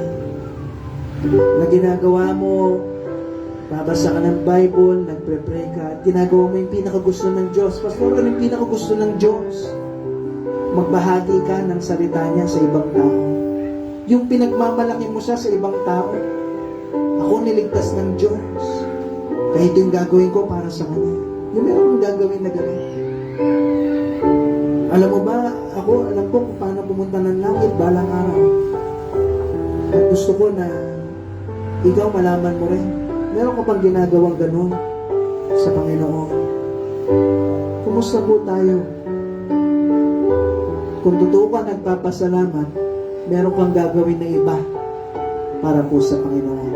Na ginagawa mo, babasa ka ng Bible, nagpre-pray ka, at ginagawa mo yung pinakagusto ng Diyos. Pastor, ano yung pinakagusto ng Diyos? Magbahagi ka ng salita niya sa ibang tao. Yung pinagmamalaki mo siya sa ibang tao. Ako niligtas ng Diyos. Kahit yung gagawin ko para sa Kanya. Yung meron kong gagawin na gawin. Alam mo ba, alam ko kung paano pumunta ng langit balang araw. At gusto ko na ikaw malaman mo rin. Meron ka pang ginagawang ganun sa Panginoon. Kumusta po tayo? Kung totoo ka nagpapasalamat, meron kang gagawin na iba para po sa Panginoon.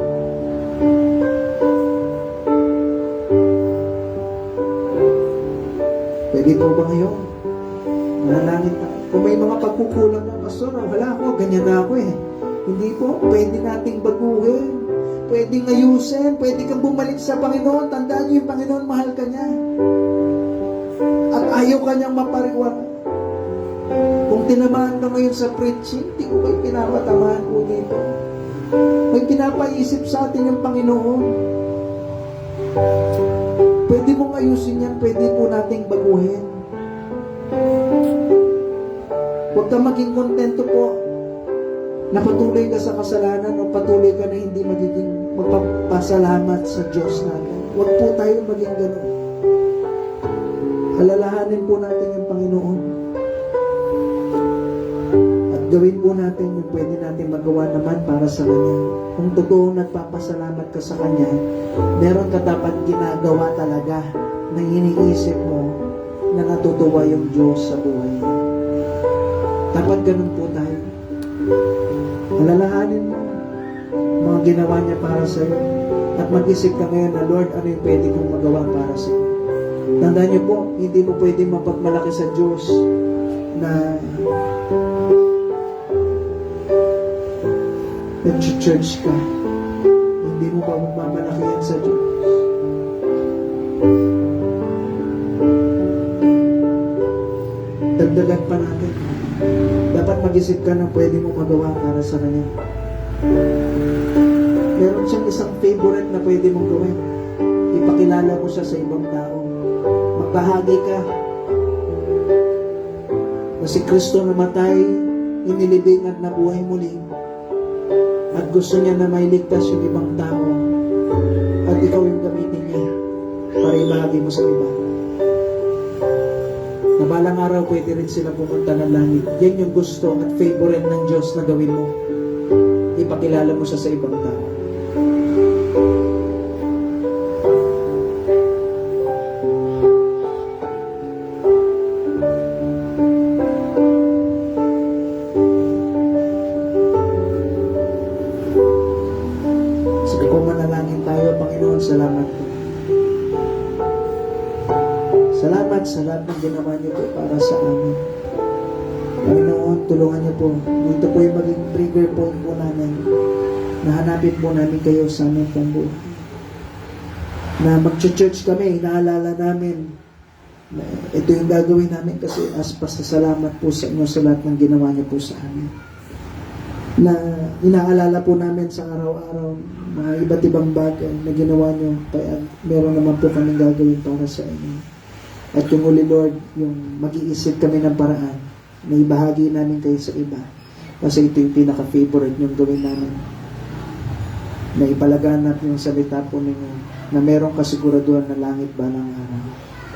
Pwede po ba ngayon? Manalangin tayo. Kung may mga pagkukulang na, Pastor, wala ako, ganyan na ako eh. Hindi po, pwede nating baguhin. Pwede ayusin, pwede kang bumalik sa Panginoon. Tandaan niyo yung Panginoon, mahal ka niya. At ayaw ka niyang mapariwara. Kung tinamaan ka ngayon sa preaching, hindi ko kayo pinapatamaan po dito. May pinapaisip sa atin yung Panginoon. Pwede mong ayusin yan, pwede po nating baguhin. Huwag ka maging kontento po na patuloy ka sa kasalanan o patuloy ka na hindi magiging magpapasalamat sa Diyos natin. Huwag po tayo maging gano'n. Alalahanin po natin yung Panginoon. At gawin po natin yung pwede natin magawa naman para sa Kanya. Kung totoo nagpapasalamat ka sa Kanya, meron ka dapat ginagawa talaga na iniisip mo na natutuwa yung Diyos sa buhay mo. Dapat ganun po tayo. Alalahanin mo mga ginawa niya para sa iyo. At mag-isip ka ngayon na, Lord, ano yung pwede kong magawa para sa iyo. Tandaan niyo po, hindi mo pwede mapagmalaki sa Diyos na nag-church ka. Hindi mo pa magmamalaki yan sa Diyos. Dagdagan pa natin. Dapat mag-isip ka na pwede mo magawa para sa Kanya. Meron siyang isang favorite na pwede mong gawin. Ipakilala mo siya sa ibang tao. Magbahagi ka na si Kristo namatay, inilibing at nabuhay muli. At gusto niya na mailigtas yung ibang tao. At ikaw yung gamitin niya para ibahagi mo sa iba. Na balang araw pwede rin sila pumunta ng langit. Yan yung gusto at favorite ng Diyos na gawin mo. Ipakilala mo siya sa ibang tao. po manalangin tayo, Panginoon. Salamat po. Salamat sa lahat ng ginawa niyo po para sa amin. Panginoon, tulungan niyo po. Dito po yung maging trigger point po namin. Nahanapin po namin kayo sa aming pong buhay. Na mag-church kami, inaalala namin na ito yung gagawin namin kasi as pasasalamat po sa inyo sa lahat ng ginawa niyo po sa amin. Na inaalala po namin sa araw-araw mga iba't ibang bagay na ginawa niyo, kaya meron naman po kaming gagawin para sa inyo. At yung uli, Lord, yung mag-iisip kami ng paraan na ibahagi namin kayo sa iba. Kasi ito yung pinaka-favorite yung gawin namin. Na ipalaganap yung salita po ninyo na merong kasiguraduhan na langit balang araw.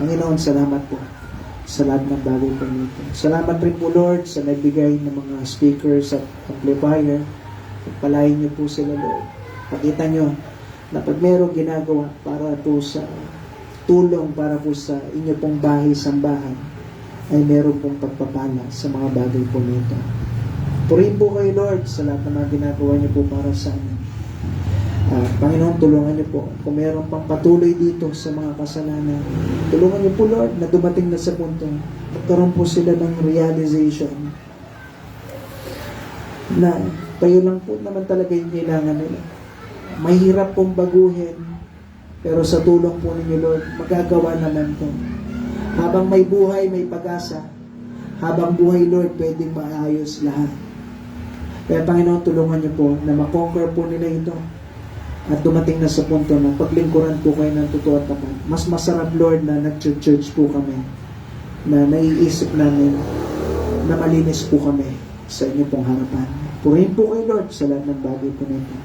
Panginoon, salamat po sa lahat ng bagay po nito. Salamat rin po, Lord, sa nagbigay ng mga speakers at amplifier. Palayin niyo po sila, Lord. Pakita niyo na pag merong ginagawa para po sa tulong, para po sa inyo pong bahay, sambahan, ay meron pong pagpapala sa mga bagay po nito. Purihin po kayo, Lord, sa lahat ng mga ginagawa niyo po para sa amin. Panginoon, tulungan niyo po. Kung meron pang patuloy dito sa mga kasalanan, tulungan niyo po, Lord, na dumating na sa punto, magkaroon po sila ng realization na kayo lang po naman talaga yung kailangan nila. Mahirap pong baguhin, pero sa tulong po ninyo, Lord, magagawa naman po. Habang may buhay, may pag-asa. Habang buhay, Lord, pwedeng maayos lahat. Kaya, Panginoon, tulungan niyo po na makonquer po nila ito. At dumating na sa punto na paglingkuran po kayo ng totoo at tapat. Mas masarap, Lord, na nag-church po kami. Na naiisip namin na malinis po kami sa inyo pong harapan. Purihin po kayo, Lord, sa lahat ng bagay po nito.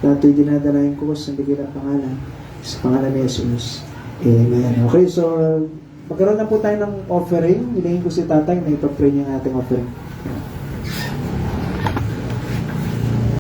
Lahat ito'y dinadalayan ko sa bigyan ng pangalan. Sa pangalan ni Jesus. Amen. Okay, so magkaroon na po tayo ng offering. Hilingin ko si tatay na ipag-pray niya ang ating offering.